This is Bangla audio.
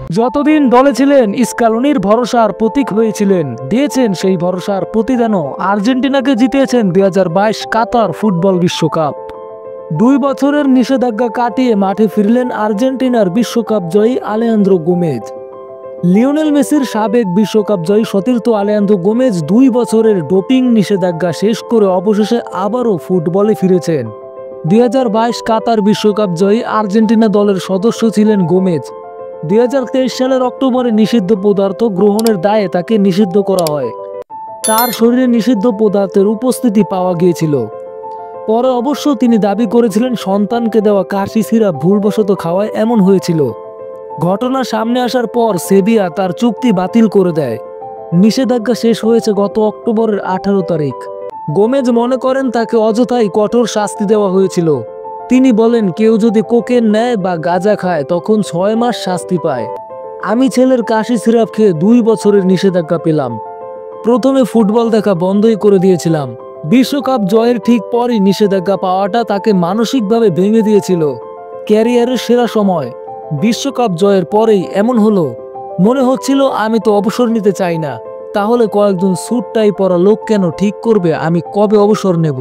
যতদিন দলে ছিলেন স্কালোনির ভরসার প্রতীক হয়েছিলেন, দিয়েছেন সেই ভরসার প্রতিদানও। আর্জেন্টিনাকে জিতিয়েছেন 2022 কাতার ফুটবল বিশ্বকাপ। 2 বছরের নিষেধাজ্ঞা কাটিয়ে মাঠে ফিরলেন আর্জেন্টিনার বিশ্বকাপ জয়ী আলেয়ান্দ্রো গোমেজ। লিওনেল মেসির সাবেক বিশ্বকাপ জয়ী সতীর্থ আলেয়ান্দ্রো গোমেজ 2 বছরের ডোপিং নিষেধাজ্ঞা শেষ করে অবশেষে আবারও ফুটবলে ফিরেছেন। 2022 কাতার বিশ্বকাপ জয়ী আর্জেন্টিনা দলের সদস্য ছিলেন গোমেজ। 2023 সালের অক্টোবরে নিষিদ্ধ পদার্থ গ্রহণের দায়ে তাকে নিষিদ্ধ করা হয়। তার শরীরে নিষিদ্ধ পদার্থের উপস্থিতি পাওয়া গিয়েছিল। পরে অবশ্য তিনি দাবি করেছিলেন সন্তানকে দেওয়া কাশি সিরাপ ভুলবশত খাওয়ায় এমন হয়েছিল। ঘটনা সামনে আসার পর সেভিয়া তার চুক্তি বাতিল করে দেয়। নিষেধাজ্ঞা শেষ হয়েছে গত অক্টোবরের 18 তারিখ। গোমেজ মনে করেন তাকে অযথাই কঠোর শাস্তি দেওয়া হয়েছিল। তিনি বলেন, কেউ যদি কোকেন নেয় বা গাঁজা খায় তখন 6 মাস শাস্তি পায়। আমি ছেলের কাশি সিরাপ খেয়ে 2 বছরের নিষেধাজ্ঞা পেলাম। প্রথমে ফুটবল দেখা বন্ধই করে দিয়েছিলাম। বিশ্বকাপ জয়ের ঠিক পরই নিষেধাজ্ঞা পাওয়াটা তাকে মানসিকভাবে ভেঙে দিয়েছিল। ক্যারিয়ারের সেরা সময়, বিশ্বকাপ জয়ের পরেই এমন হলো। মনে হচ্ছিল আমি তো অবসর নিতে চাই না, তাহলে কয়েকজন স্যুট টাই পরা লোক কেন ঠিক করবে আমি কবে অবসর নেব।